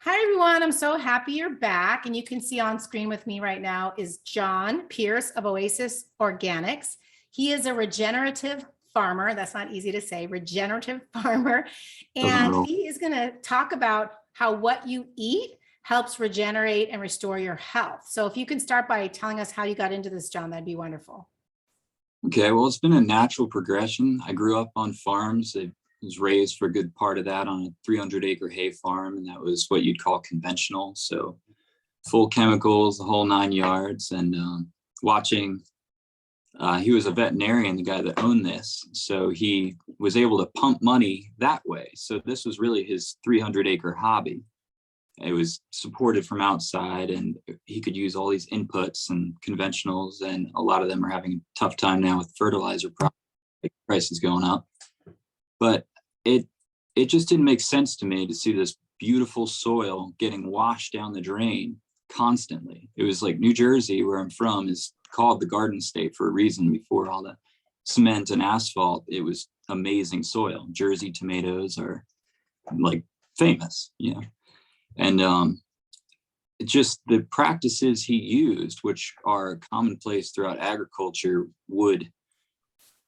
Hi, everyone. I'm so happy you're back. And you can see on screen with me right now is John Pierce of Oasis Organics. He is a regenerative farmer. That's not easy to say, regenerative farmer. Doesn't And roll. he is going to talk about how what you eat helps regenerate and restore your health. So if you can start by telling us how you got into this, John, that'd be wonderful. Okay, well, it's been a natural progression. I grew up on farms. I was raised for a good part of that on a 300-acre hay farm, and that was what you'd call conventional. So full chemicals, the whole 9 yards. And watching, he was a veterinarian, the guy that owned this. So he was able to pump money that way. So this was really his 300-acre hobby. It was supported from outside, and he could use all these inputs and conventionals, and a lot of them are having a tough time now with fertilizer prices going up. But it just didn't make sense to me to see this beautiful soil getting washed down the drain constantly. It was like New Jersey, where I'm from, is called the Garden State for a reason. Before all the cement and asphalt, it was amazing soil. Jersey tomatoes are like famous, and just the practices he used, which are commonplace throughout agriculture, would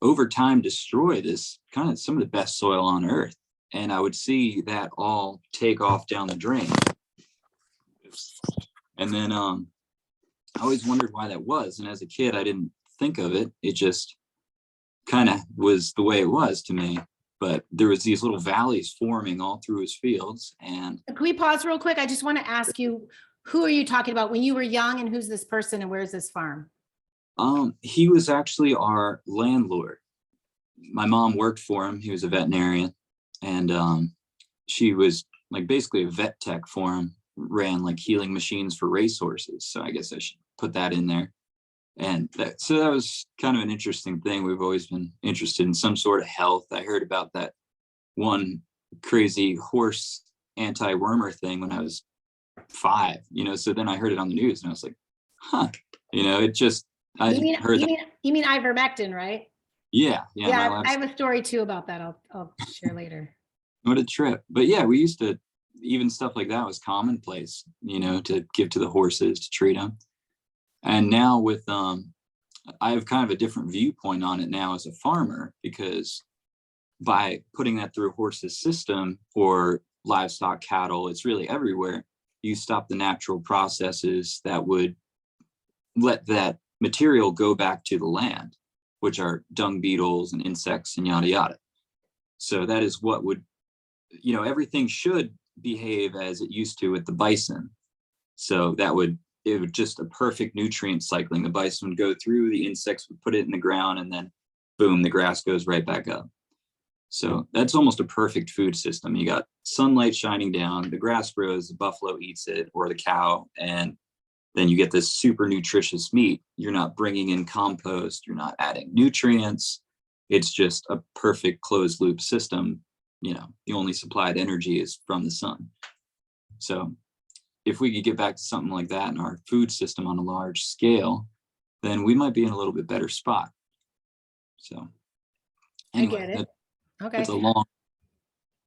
over time destroy this kind of some of the best soil on earth. And I would see that all take off down the drain. And then I always wondered why that was. And as a kid, I didn't think of it. It just kind of was the way it was to me. But there was these little valleys forming all through his fields. And Can we pause real quick? I just want to ask you, who are you talking about when you were young, and who's this person and where's this farm? He was actually our landlord. My mom worked for him. He was a veterinarian, and she was like basically a vet tech for him, ran like healing machines for racehorses. So I guess I should put that in there. And so that was kind of an interesting thing. We've always been interested in some sort of health. I heard about that one crazy horse anti-wormer thing when I was 5, so then I heard it on the news and I was like, huh, it just, I heard that. You mean ivermectin, right? Yeah. Yeah, I have a story too about that. I'll share later. What a trip. But yeah, we used to, even stuff like that was commonplace, to give to the horses to treat them. And now with, I have kind of a different viewpoint on it now as a farmer, because by putting that through a horse's system or livestock, cattle, it's really everywhere. You stop the natural processes that would let that material go back to the land, which are dung beetles and insects and yada, yada. So that is what would, everything should behave as it used to with the bison. So it would just a perfect nutrient cycling. The bison would go through, the insects would put it in the ground, and then boom, the grass goes right back up. So that's almost a perfect food system. You got sunlight shining down, the grass grows, the buffalo eats it, or the cow, and then you get this super nutritious meat. You're not bringing in compost, you're not adding nutrients. It's just a perfect closed loop system. The only supplied energy is from the sun. So if we could get back to something like that in our food system on a large scale, then we might be in a little bit better spot. So anyway, I get it. Okay. that's a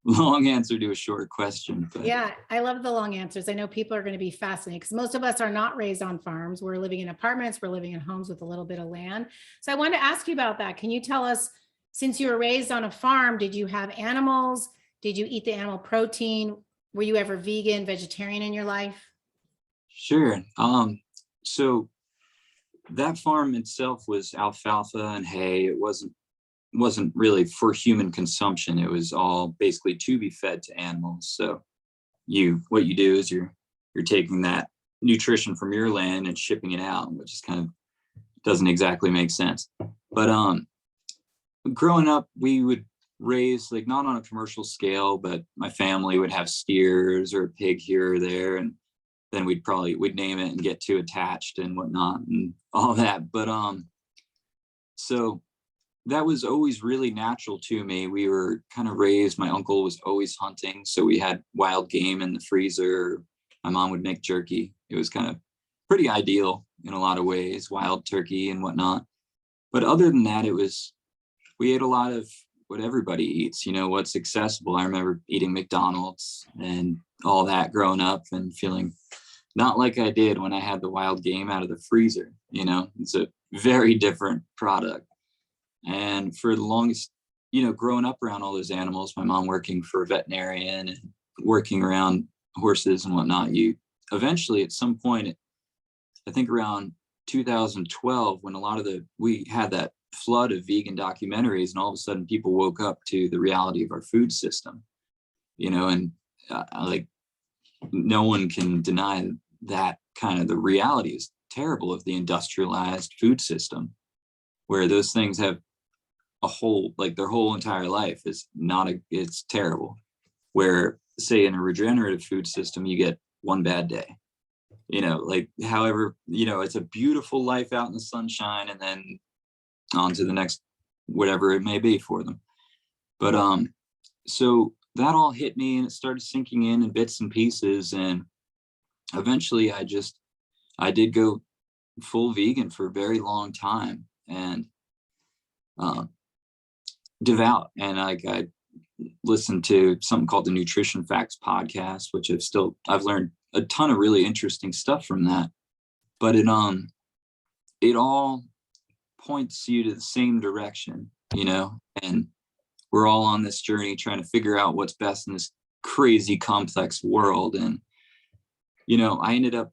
long answer to a short question. But yeah, I love the long answers. I know people are going to be fascinated because most of us are not raised on farms. We're living in apartments. We're living in homes with a little bit of land. So I wanted to ask you about that. Can you tell us, since you were raised on a farm, did you have animals? Did you eat the animal protein? Were you ever vegan, vegetarian in your life? Sure. So that farm itself was alfalfa and hay. It wasn't really for human consumption. It was all basically to be fed to animals. So what you do is you're taking that nutrition from your land and shipping it out, which is kind of doesn't exactly make sense. But growing up, we would raise, like, not on a commercial scale, but my family would have steers or a pig here or there, and then we'd name it and get too attached and whatnot and all that. But so that was always really natural to me. We were kind of raised, my uncle was always hunting, so we had wild game in the freezer. My mom would make jerky. It was kind of pretty ideal in a lot of ways, wild turkey and whatnot. But other than that, we ate a lot of what everybody eats, what's accessible. I remember eating McDonald's and all that growing up and feeling not like I did when I had the wild game out of the freezer. You know, it's a very different product. And for the longest, you know, growing up around all those animals, my mom working for a veterinarian and working around horses and whatnot, you eventually at some point, I think around 2012, when we had that flood of vegan documentaries, and all of a sudden people woke up to the reality of our food system, you know, and like no one can deny that kind of the reality is terrible of the industrialized food system, where those things have a whole, like their whole entire life is it's terrible. Where say in a regenerative food system, you get one bad day, you know, like however, you know, it's a beautiful life out in the sunshine and then on to the next, whatever it may be for them. But so that all hit me and it started sinking in bits and pieces. And eventually I did go full vegan for a very long time, and devout. And I listened to something called the Nutrition Facts podcast, which I've learned a ton of really interesting stuff from that. But it all points you to the same direction, you know, and we're all on this journey trying to figure out what's best in this crazy complex world. And, you know, I ended up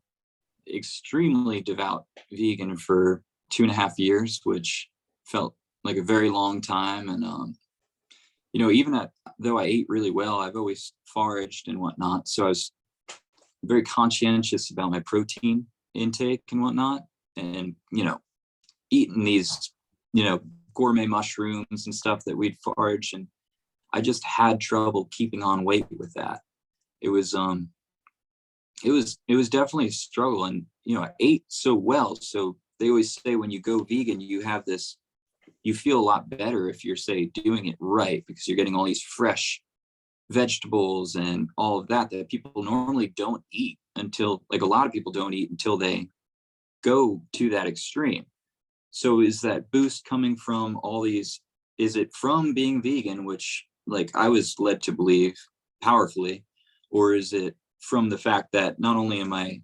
extremely devout vegan for 2.5 years, which felt like a very long time. And, you know, even though I ate really well, I've always foraged and whatnot. So I was very conscientious about my protein intake and whatnot. And, you know, eating these, you know, gourmet mushrooms and stuff that we'd forage. And I just had trouble keeping on weight with that. It was definitely a struggle. And, you know, I ate so well. So they always say when you go vegan, you feel a lot better if you're, say, doing it right, because you're getting all these fresh vegetables and all of that people normally don't eat until, like a lot of people don't eat until they go to that extreme. So is that boost coming from all these, is it from being vegan, which like I was led to believe powerfully, or is it from the fact that not only am I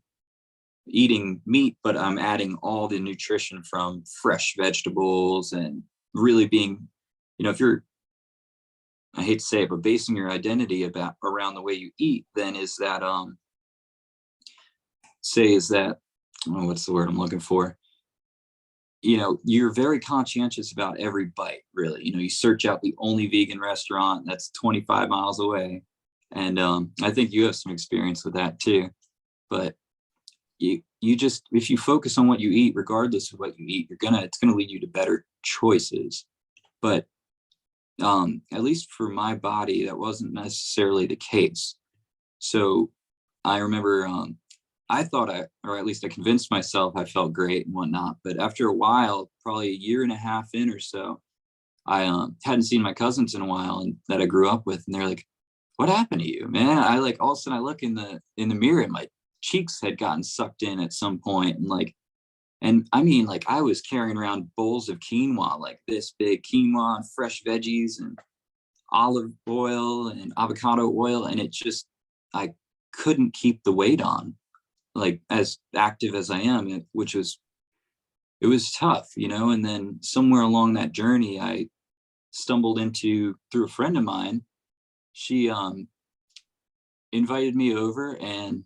eating meat, but I'm adding all the nutrition from fresh vegetables and really being, you know, if you're, I hate to say it, but basing your identity around the way you eat, then is that, oh, what's the word I'm looking for? You know, you're very conscientious about every bite, really. You know, you search out the only vegan restaurant that's 25 miles away. And I think you have some experience with that too. But you just, if you focus on what you eat, regardless of what you eat, it's gonna lead you to better choices. But at least for my body, that wasn't necessarily the case. So I remember I thought or at least I convinced myself I felt great and whatnot. But after a while, probably 1.5 years in or so, I hadn't seen my cousins in a while and that I grew up with, and they're like, "What happened to you, man?" I like all of a sudden I look in the mirror and my cheeks had gotten sucked in at some point, and I mean, like I was carrying around bowls of quinoa, like this big quinoa, and fresh veggies and olive oil and avocado oil, and I couldn't keep the weight on, like as active as I am, it was tough, you know. And then somewhere along that journey, I stumbled through a friend of mine. She invited me over and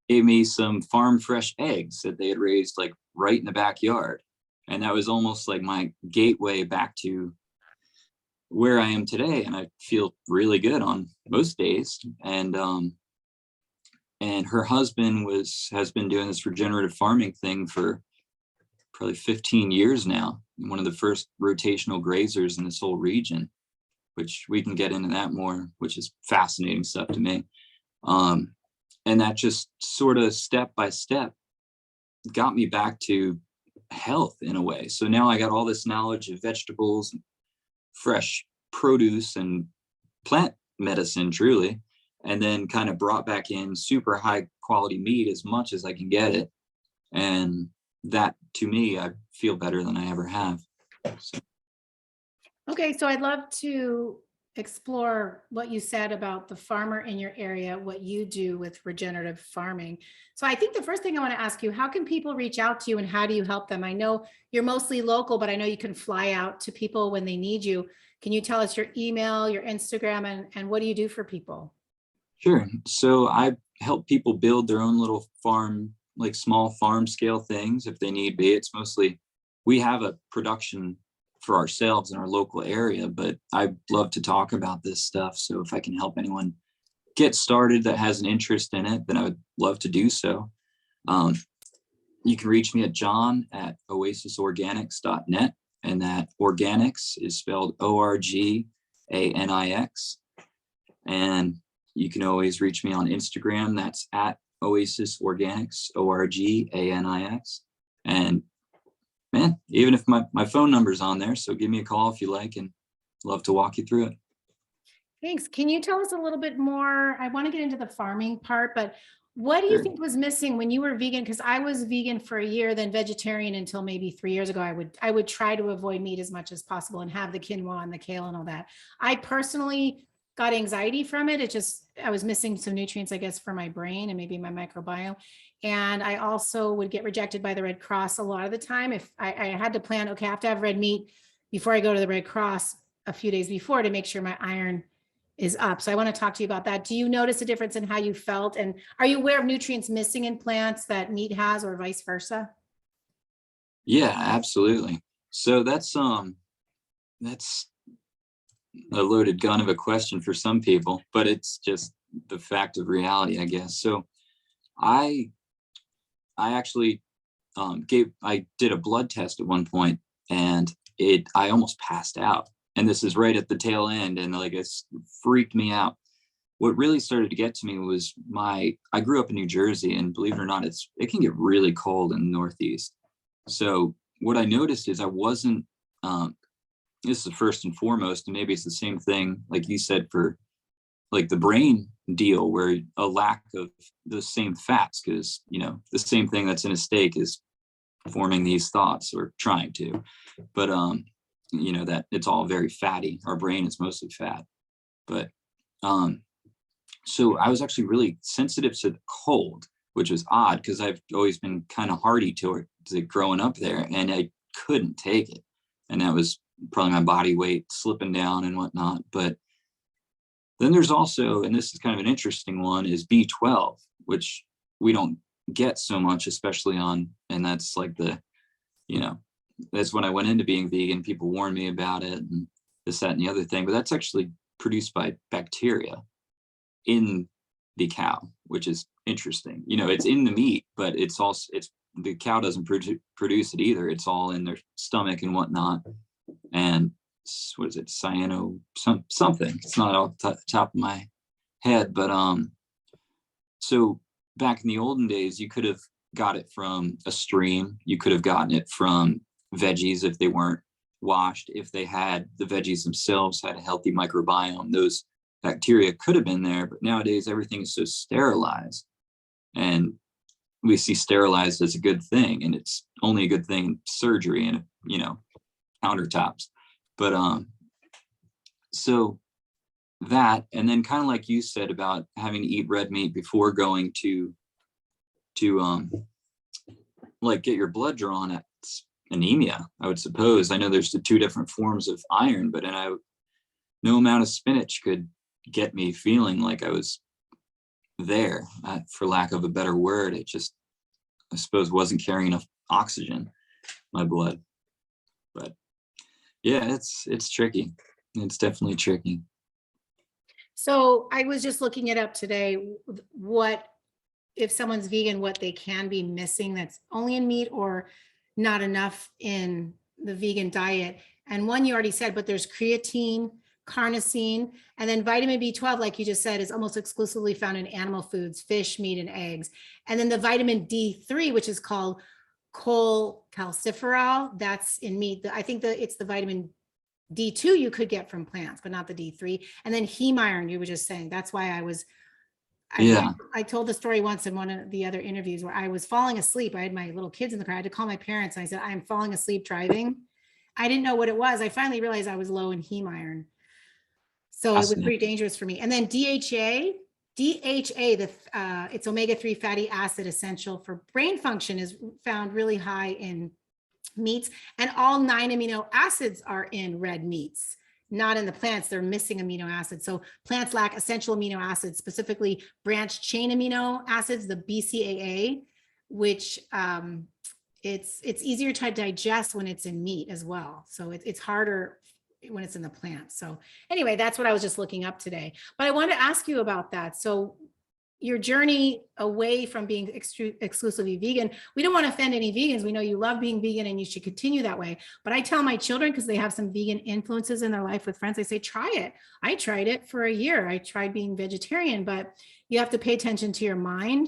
gave me some farm fresh eggs that they had raised like right in the backyard. And that was almost like my gateway back to where I am today. And I feel really good on most days. And her husband has been doing this regenerative farming thing for probably 15 years now. One of the first rotational grazers in this whole region, which we can get into that more, which is fascinating stuff to me. And that just sort of step by step got me back to health in a way. So now I got all this knowledge of vegetables, and fresh produce and plant medicine, truly, and then kind of brought back in super high quality meat as much as I can get it. And that, to me, I feel better than I ever have. So. Okay, so I'd love to explore what you said about the farmer in your area, what you do with regenerative farming. So I think the first thing I want to ask you, how can people reach out to you and how do you help them? I know you're mostly local, but I know you can fly out to people when they need you. Can you tell us your email, your Instagram, and what do you do for people? Sure. So I help people build their own little farm, like small farm scale things if they need be. It's mostly, we have a production for ourselves in our local area, but I love to talk about this stuff. So if I can help anyone get started that has an interest in it, then I would love to do so. You can reach me at john@oasisorganics.net, and that organics is spelled ORGANIX. And you can always reach me on Instagram. That's at Oasis Organics, ORGANIX. And man, even if my phone number's on there, so give me a call if you like, and love to walk you through it. Thanks. Can you tell us a little bit more? I want to get into the farming part, but what do you Sure. think was missing when you were vegan? Because I was vegan for a year, then vegetarian until maybe 3 years ago. I would try to avoid meat as much as possible and have the quinoa and the kale and all that. I personally got anxiety from it. I was missing some nutrients, I guess, for my brain and maybe my microbiome. And I also would get rejected by the Red Cross a lot of the time. If I had to plan, okay, I have to have red meat before I go to the Red Cross a few days before to make sure my iron is up. So I want to talk to you about that. Do you notice a difference in how you felt? And are you aware of nutrients missing in plants that meat has or vice versa? Yeah, absolutely. So that's a loaded gun of a question for some people, but it's just the fact of reality, I guess. So I actually I did a blood test at one point, and I almost passed out. And this is right at the tail end, and like it freaked me out. What really started to get to me was I grew up in New Jersey, and believe it or not, it can get really cold in the Northeast. So what I noticed is I wasn't, this is first and foremost, and maybe it's the same thing, like you said, for like the brain deal, where a lack of the same fats, because, the same thing that's in a steak is forming these thoughts, or trying to, but, that it's all very fatty. Our brain is mostly fat. But so I was actually really sensitive to the cold, which was odd because I've always been kind of hardy to it growing up there, and I couldn't take it. And that was probably my body weight slipping down and whatnot. But then there's also, and this is kind of an interesting one, is B12, which we don't get so much, especially and that's like that's when I went into being vegan. People warned me about it and this, that, and the other thing, but that's actually produced by bacteria in the cow, which is interesting. It's in the meat, but the cow doesn't produce it either. It's all in their stomach and whatnot. And what is it? Something. It's not off the top of my head, but so back in the olden days, you could have got it from a stream. You could have gotten it from veggies if they weren't washed. If the veggies themselves had a healthy microbiome, those bacteria could have been there. But nowadays, everything is so sterilized, and we see sterilized as a good thing, and it's only a good thing in surgery and countertops. But so that, and then kind of like you said about having to eat red meat before going to like get your blood drawn, at anemia, I would suppose. I know there's the two different forms of iron, but no amount of spinach could get me feeling like I was there, for lack of a better word. It just, I suppose, wasn't carrying enough oxygen, my blood. But yeah, it's tricky. It's definitely tricky. So I was just looking it up today. What, if someone's vegan, what they can be missing that's only in meat or not enough in the vegan diet. And one you already said, but there's creatine, carnosine, and then vitamin B12, like you just said, is almost exclusively found in animal foods, fish, meat, and eggs. And then the vitamin D3, which is called cholecalciferol, that's in meat. I think it's the vitamin D2 you could get from plants, but not the D3. And then heme iron, you were just saying. That's why I told the story once in one of the other interviews where I was falling asleep. I had my little kids in the car. I had to call my parents, and I said, I'm falling asleep driving. I didn't know what it was. I finally realized I was low in heme iron. So it was Fascinating. pretty dangerous for me. And then DHA, it's omega-3 fatty acid essential for brain function, is found really high in meats, and all 9 amino acids are in red meats, not in the plants. They're missing amino acids. So plants lack essential amino acids, specifically branched chain amino acids, the BCAA, which it's easier to digest when it's in meat as well. So it's harder when it's in the plant. So anyway, that's what I was just looking up today. But I want to ask you about that. So your journey away from being exclusively vegan, we don't want to offend any vegans. We know you love being vegan and you should continue that way. But I tell my children, because they have some vegan influences in their life with friends, I say, try it. I tried it for a year. I tried being vegetarian, but you have to pay attention to your mind.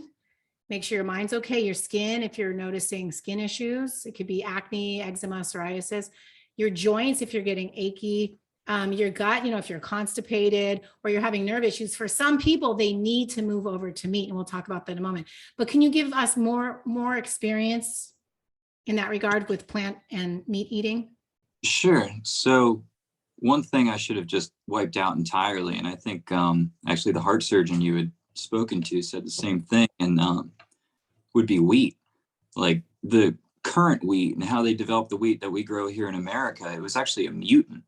Make sure your mind's okay. Your skin, if you're noticing skin issues, it could be acne, eczema, psoriasis. Your joints, if you're getting achy, your gut, if you're constipated or you're having nerve issues. For some people, they need to move over to meat, and we'll talk about that in a moment. But can you give us more experience in that regard with plant and meat eating? Sure. So one thing I should have just wiped out entirely, and I think actually the heart surgeon you had spoken to said the same thing, and would be wheat. Like the current wheat and how they developed the wheat that we grow here in America, it was actually a mutant.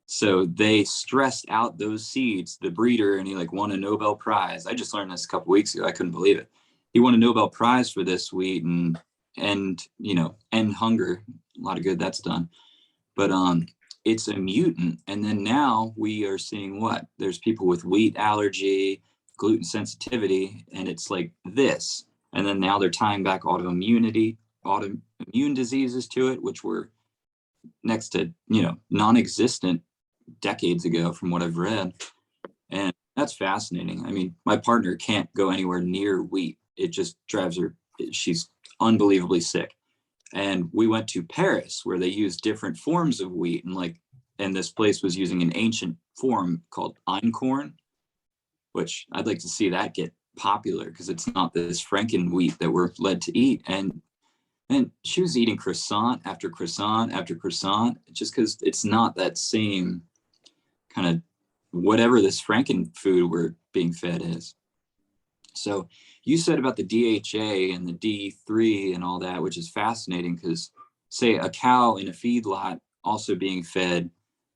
So they stressed out those seeds, the breeder, and he won a Nobel Prize. I just learned this a couple weeks ago. I couldn't believe it. He won a Nobel Prize for this wheat and end hunger. A lot of good that's done. But it's a mutant. And then now we are seeing what? There's people with wheat allergy, gluten sensitivity, and it's like this. And then now they're tying back autoimmune diseases to it, which were next to, non-existent decades ago from what I've read. And that's fascinating. I mean, my partner can't go anywhere near wheat. It just drives her, she's unbelievably sick. And we went to Paris where they use different forms of wheat, and this place was using an ancient form called einkorn, which I'd like to see that get popular because it's not this Franken wheat that we're led to eat. And she was eating croissant after croissant after croissant, just because it's not that same kind of whatever this Franken food we're being fed is. So you said about the DHA and the D3 and all that, which is fascinating because say a cow in a feedlot also being fed,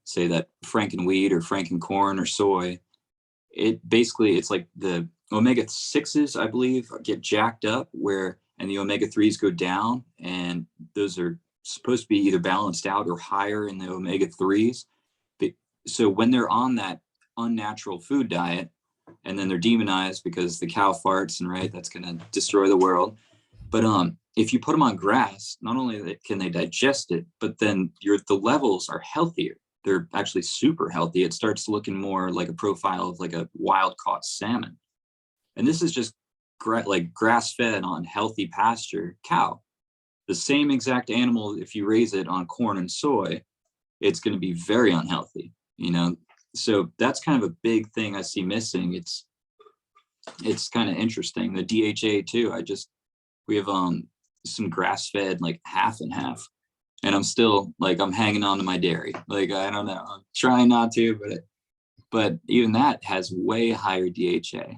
say that Franken wheat or Franken corn or soy, it's like the omega-6s, I believe, get jacked up and the omega-3s go down, and those are supposed to be either balanced out or higher in the omega-3s. So when they're on that unnatural food diet, and then they're demonized because the cow farts, and right, that's going to destroy the world. But if you put them on grass, not only can they digest it, but then the levels are healthier. They're actually super healthy. It starts looking more like a profile of like a wild caught salmon. And this is just grass fed on healthy pasture cow. The same exact animal, if you raise it on corn and soy, it's going to be very unhealthy, So that's kind of a big thing I see missing. It's kind of interesting. The DHA too. We have some grass fed half and half. And I'm still I'm hanging on to my dairy. I don't know. I'm trying not to, but even that has way higher DHA.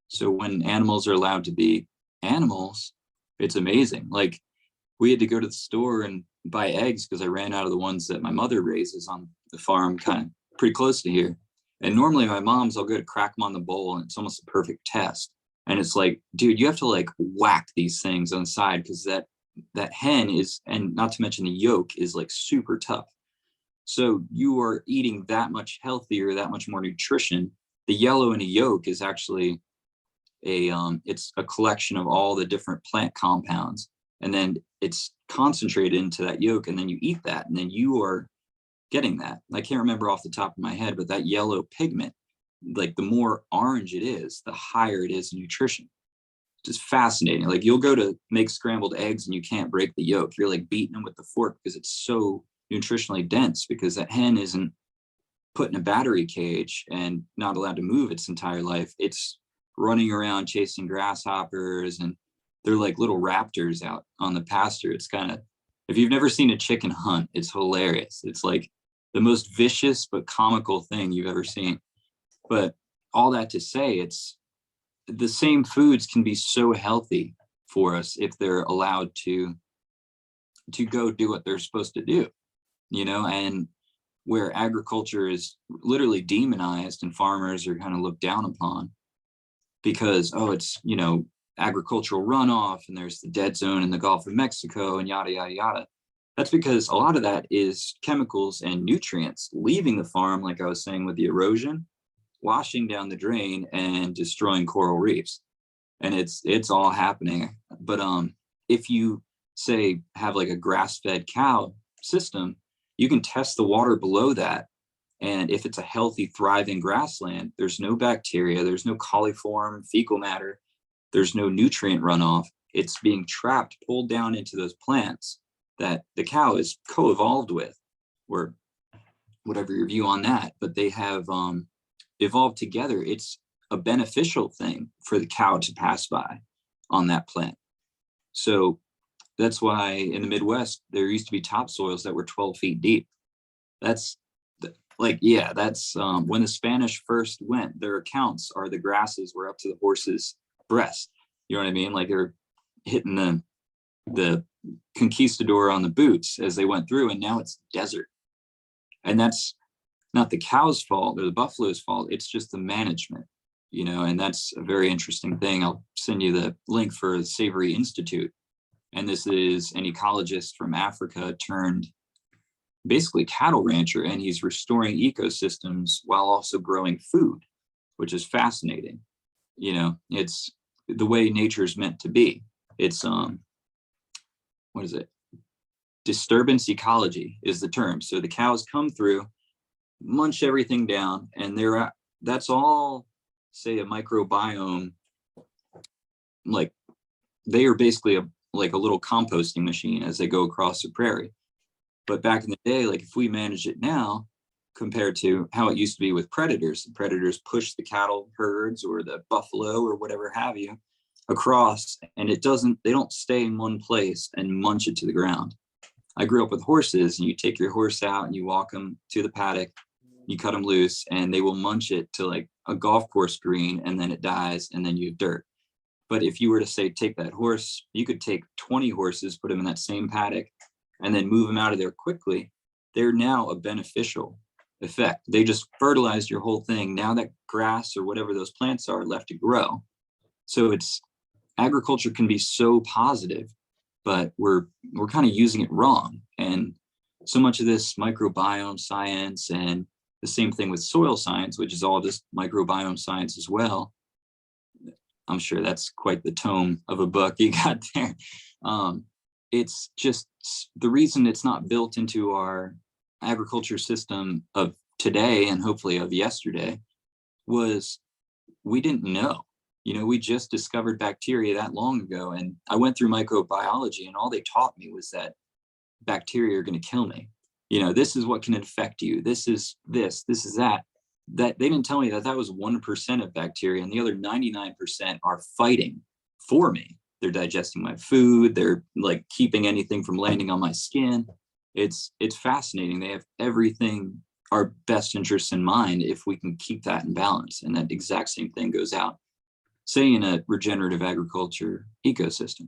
So when animals are allowed to be animals, it's amazing. We had to go to the store and buy eggs because I ran out of the ones that my mother raises on the farm kind of pretty close to here. And normally my mom's, I'll go to crack them on the bowl and it's almost a perfect test. And it's dude, you have to whack these things on the side because that hen is, and not to mention the yolk is super tough. So you are eating that much healthier, that much more nutrition. The yellow in a yolk is actually it's a collection of all the different plant compounds, and then it's concentrated into that yolk, and then you eat that, and then you are getting that. I can't remember off the top of my head, but that yellow pigment, the more orange it is, the higher it is in nutrition. Just fascinating. You'll go to make scrambled eggs and you can't break the yolk. You're beating them with the fork because it's so nutritionally dense, because that hen isn't put in a battery cage and not allowed to move its entire life. It's running around chasing grasshoppers, and they're like little raptors out on the pasture. It's kind of, if you've never seen a chicken hunt, it's hilarious. It's the most vicious but comical thing you've ever seen. But all that to say, it's the same foods can be so healthy for us if they're allowed to go do what they're supposed to do, and where agriculture is literally demonized and farmers are kind of looked down upon because, oh, it's, agricultural runoff and there's the dead zone in the Gulf of Mexico and yada, yada, yada. That's because a lot of that is chemicals and nutrients leaving the farm, like I was saying with the erosion, washing down the drain and destroying coral reefs. And it's all happening. But if you say have like a grass-fed cow system, you can test the water below that. And if it's a healthy, thriving grassland, there's no bacteria, there's no coliform, fecal matter, there's no nutrient runoff. It's being trapped, pulled down into those plants that the cow is co-evolved with, or whatever your view on that, but they have evolved together. It's a beneficial thing for the cow to pass by on that plant. So that's why in the Midwest, there used to be topsoils that were 12 feet deep. That's when the Spanish first went, their accounts are the grasses were up to the horse's breast. You know what I mean? Like they're hitting the conquistador on the boots as they went through, and now it's desert. And that's not the cow's fault or the buffalo's fault. It's just the management, and that's a very interesting thing. I'll send you the link for the Savory Institute. And this is an ecologist from Africa turned basically cattle rancher, and he's restoring ecosystems while also growing food, which is fascinating. It's the way nature's meant to be. It's what is it? Disturbance ecology is the term. So the cows come through, munch everything down, and that's all, say, a microbiome. Like they are basically like a little composting machine as they go across the prairie. But back in the day, like if we manage it now, compared to how it used to be with predators, the predators push the cattle herds or the buffalo or whatever have you across, and they don't stay in one place and munch it to the ground. I grew up with horses, and you take your horse out and you walk them to the paddock, you cut them loose, and they will munch it to like a golf course green, and then it dies, and then you have dirt. But if you were to say, take that horse, you could take 20 horses, put them in that same paddock, and then move them out of there quickly. They're now a beneficial effect. They just fertilized your whole thing. Now that grass or whatever those plants are left to grow. So agriculture can be so positive, but we're kind of using it wrong. And so much of this microbiome science, and the same thing with soil science, which is all just microbiome science as well. I'm sure that's quite the tome of a book you got there. It's just the reason it's not built into our agriculture system of today and hopefully of yesterday was we didn't know. We just discovered bacteria that long ago, and I went through microbiology, and all they taught me was that bacteria are going to kill me. This is what can infect you. This is that. That they didn't tell me that was 1% of bacteria, and the other 99% are fighting for me. They're digesting my food. They're like keeping anything from landing on my skin. It's fascinating. They have everything, our best interests in mind, if we can keep that in balance. And that exact same thing goes out, say, in a regenerative agriculture ecosystem.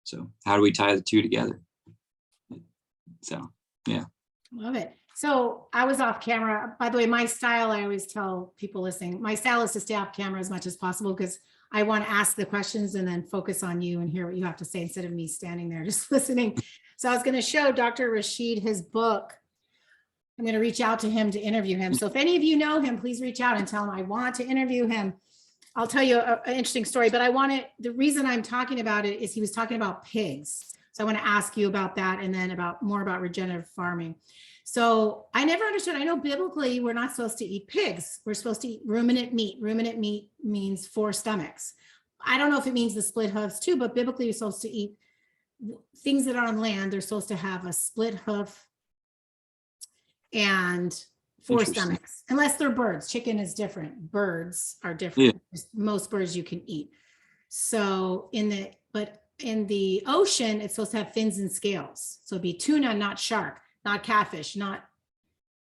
So how do we tie the two together? So, yeah. Love it. So I was off camera. By the way, my style, I always tell people listening, my style is to stay off camera as much as possible because I want to ask the questions and then focus on you and hear what you have to say instead of me standing there just listening. So I was going to show Dr. Rashid his book. I'm going to reach out to him to interview him. So if any of you know him, please reach out and tell him I want to interview him. I'll tell you an interesting story, but the reason I'm talking about it is he was talking about pigs. So I want to ask you about that and then more about regenerative farming. So I never understood. I know biblically we're not supposed to eat pigs. We're supposed to eat ruminant meat. Ruminant meat means 4 stomachs. I don't know if it means the split hooves too, but biblically you're supposed to eat things that are on land. They're supposed to have a split hoof and 4 stomachs, unless they're birds. Chicken is different. Birds are different. Yeah. Most birds you can eat. So in the ocean, it's supposed to have fins and scales. So it'd be tuna, not shark, not catfish, not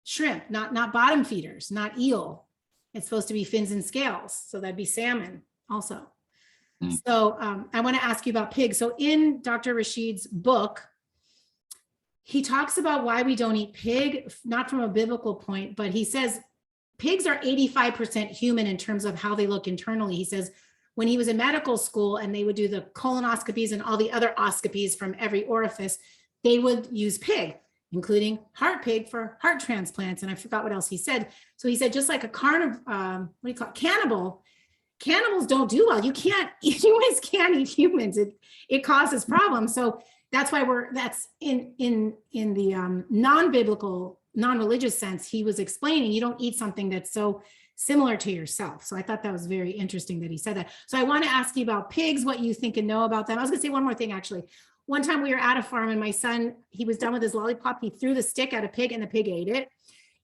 shrimp, not bottom feeders, not eel. It's supposed to be fins and scales. So that'd be salmon also. Mm. So I want to ask you about pigs. So in Dr. Rashid's book, he talks about why we don't eat pig, not from a biblical point, but he says pigs are 85% human in terms of how they look internally. He says when he was in medical school and they would do the colonoscopies and all the other oscopies from every orifice, they would use pig, including heart pig for heart transplants. And I forgot what else he said. So he said, just like a cannibal, cannibals don't do well. Humans can't eat humans. It causes problems. So that's why that's in the non-biblical, non-religious sense, he was explaining you don't eat something that's so similar to yourself. So I thought that was very interesting that he said that. So I want to ask you about pigs, what you think and know about them. I was going to say one more thing, actually. One time we were at a farm and my son, he was done with his lollipop. He threw the stick at a pig and the pig ate it.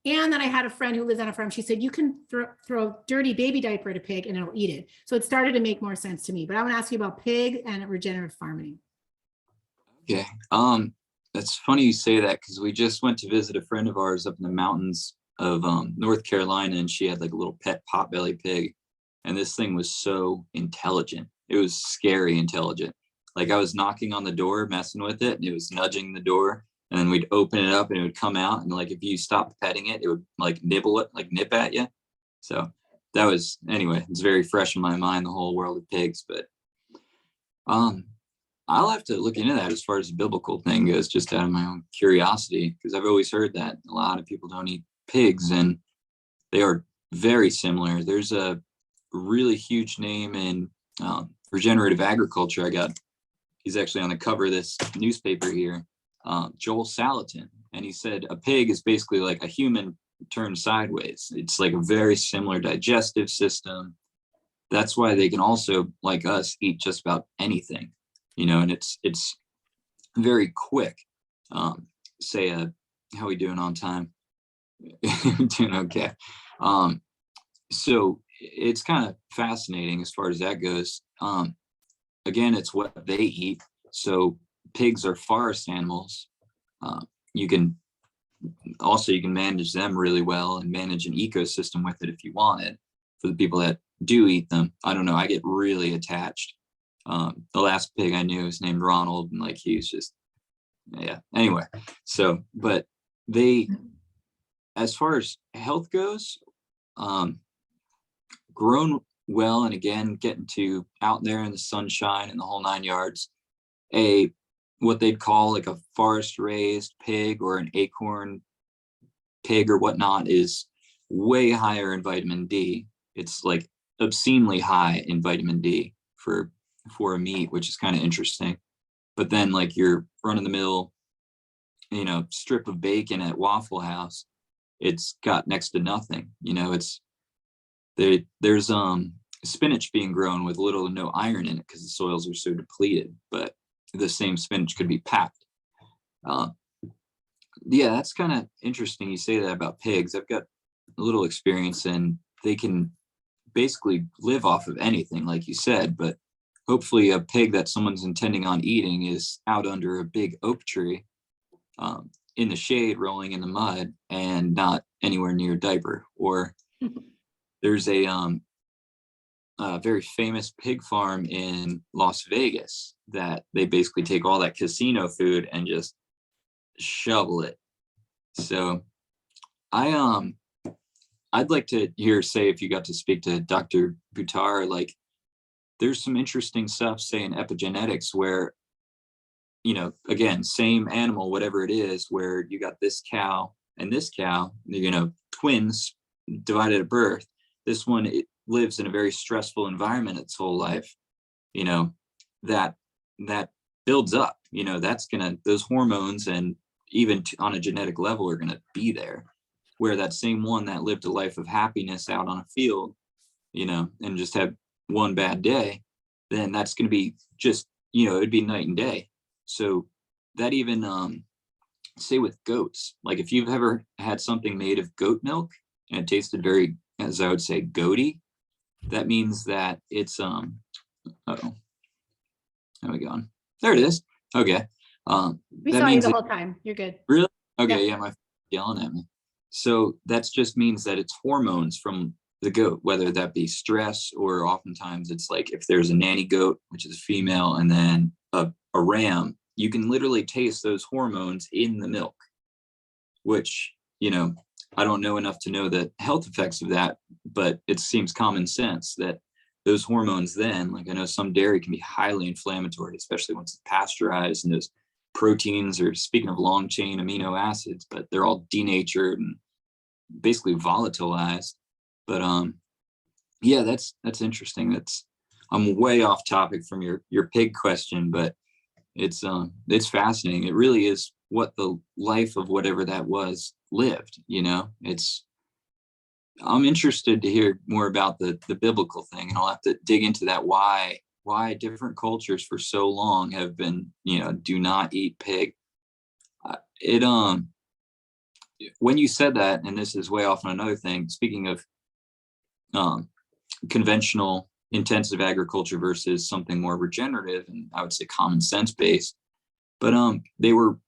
And then I had a friend who lives on a farm. She said, you can throw a dirty baby diaper at a pig and it'll eat it. So it started to make more sense to me. But I want to ask you about pig and regenerative farming. Okay. That's funny you say that because we just went to visit a friend of ours up in the mountains of North Carolina, and she had like a little pet potbelly pig. And this thing was so intelligent. It was scary intelligent. Like I was knocking on the door, messing with it, and it was nudging the door. And then we'd open it up and it would come out. And like, if you stopped petting it, it would like nibble it, like nip at you. So that was, anyway, it's very fresh in my mind, the whole world of pigs. But I'll have to look into that as far as the biblical thing goes, just out of my own curiosity, because I've always heard that a lot of people don't eat pigs and they are very similar. There's a really huge name in regenerative agriculture. He's actually on the cover of this newspaper here. Joel Salatin, and he said a pig is basically like a human turned sideways. It's like a very similar digestive system. That's why they can also, like us, eat just about anything, and it's very quick. How we doing on time? Doing okay. So it's kind of fascinating as far as that goes. Again, it's what they eat. So pigs are forest animals. You can manage them really well and manage an ecosystem with it if you want it. For the people that do eat them, I don't know, I get really attached. The last pig I knew was named Ronald, and like he was just, yeah. Anyway, so but they, as far as health goes, grown well, and again, getting to out there in the sunshine and the whole 9 yards, what they'd call like a forest raised pig or an acorn pig or whatnot is way higher in vitamin D. It's like obscenely high in vitamin D for a meat, which is kind of interesting. But then like your run of the mill, strip of bacon at Waffle House, it's got next to nothing. There's spinach being grown with little to no iron in it because the soils are so depleted, but the same spinach could be packed. Yeah, that's kind of interesting you say that about pigs. I've got a little experience, and they can basically live off of anything, like you said, but hopefully a pig that someone's intending on eating is out under a big oak tree in the shade, rolling in the mud, and not anywhere near a diaper. Or there's a very famous pig farm in Las Vegas that they basically take all that casino food and just shovel it. So I'd like to say if you got to speak to Dr. Buttar, like there's some interesting stuff, say in epigenetics, where, again, same animal, whatever it is, where you got this cow and this cow, twins divided at birth. This one, it lives in a very stressful environment its whole life, that builds up, those hormones, and even on a genetic level, are gonna be there. Where that same one that lived a life of happiness out on a field, and just had one bad day, then that's gonna be just, it'd be night and day. So that even, say with goats, like if you've ever had something made of goat milk and it tasted very, as I would say, goaty, that means that it's uh-oh, there we go. There it is. Okay. We that saw you means the whole time. You're good. Really? Okay. Yeah. Yeah, my yelling at me. So that just means that it's hormones from the goat, whether that be stress, or oftentimes it's like if there's a nanny goat, which is female, and then a ram, you can literally taste those hormones in the milk, which, I don't know enough to know the health effects of that, but it seems common sense that those hormones then, like I know some dairy can be highly inflammatory, especially once it's pasteurized, and those proteins, or speaking of long chain amino acids, but they're all denatured and basically volatilized. But yeah, that's interesting. I'm way off topic from your pig question, but it's fascinating. It really is what the life of whatever that was lived. I'm interested to hear more about the biblical thing, and I'll have to dig into that. Why different cultures for so long have been, do not eat pig. When you said that, and this is way off on another thing, speaking of conventional intensive agriculture versus something more regenerative, and I would say common sense based, but they were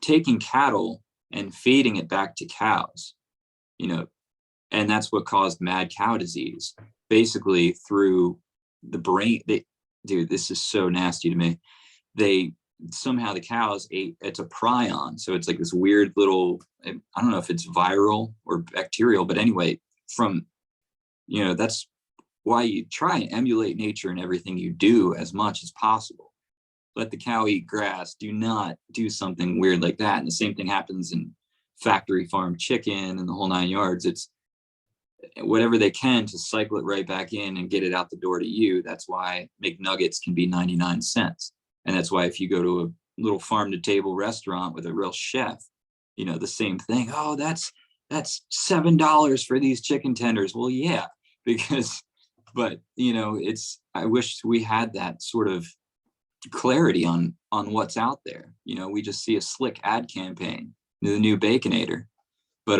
taking cattle and feeding it back to cows, and that's what caused mad cow disease, basically through the brain. Dude, this is so nasty to me. Somehow the cows ate, it's a prion, so it's like this weird little, I don't know if it's viral or bacterial, but anyway, that's why you try and emulate nature in everything you do as much as possible. Let the cow eat grass. Do not do something weird like that. And the same thing happens in factory farm chicken and the whole 9 yards. It's whatever they can to cycle it right back in and get it out the door to you. That's why McNuggets can be 99 cents. And that's why if you go to a little farm to table restaurant with a real chef, the same thing. Oh, that's $7 for these chicken tenders. Well, yeah, but I wish we had that sort of clarity on what's out there. We just see a slick ad campaign, the new Baconator, but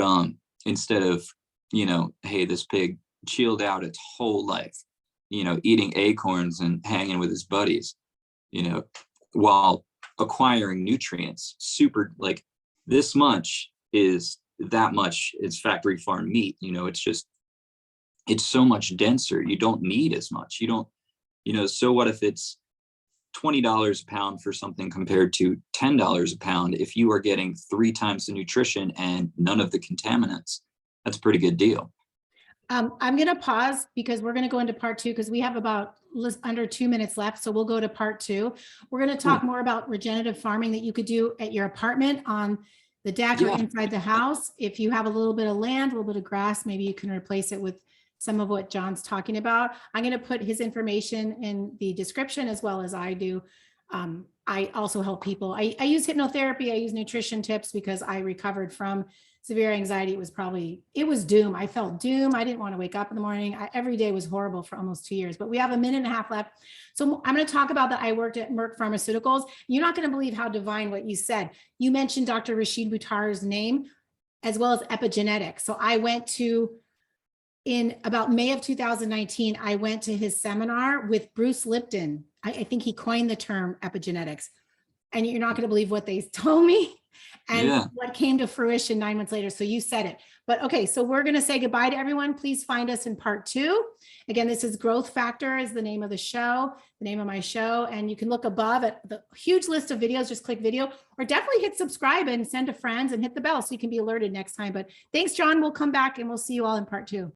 instead of, hey, this pig chilled out its whole life, eating acorns and hanging with his buddies, while acquiring nutrients, super, like this much is that much is factory farm meat. It's so much denser. You don't need as much. You don't, so what if it's $20 a pound for something compared to $10 a pound? If you are getting 3 times the nutrition and none of the contaminants, that's a pretty good deal. I'm going to pause because we're going to go into part 2 because we have about under 2 minutes left. So we'll go to part 2. We're going to talk more about regenerative farming that you could do at your apartment, on the deck, or inside the house. If you have a little bit of land, a little bit of grass, maybe you can replace it with some of what John's talking about. I'm going to put his information in the description, as well as I do. I also help people. I use hypnotherapy. I use nutrition tips because I recovered from severe anxiety. It was doom. I felt doom. I didn't want to wake up in the morning. Every day was horrible for almost 2 years, but we have a minute and a half left. So I'm going to talk about that. I worked at Merck Pharmaceuticals. You're not going to believe how divine what you said. You mentioned Dr. Rashid Buttar's name, as well as epigenetics. So I went to, in about May of 2019, I went to his seminar with Bruce Lipton. I think he coined the term epigenetics. And you're not going to believe what they told me and what came to fruition 9 months later. So you said it. But okay, so we're going to say goodbye to everyone. Please find us in part 2. Again, this is Growth Factor is the name of the show, the name of my show. And you can look above at the huge list of videos, just click video, or definitely hit subscribe and send to friends and hit the bell so you can be alerted next time. But thanks, John. We'll come back and we'll see you all in part 2.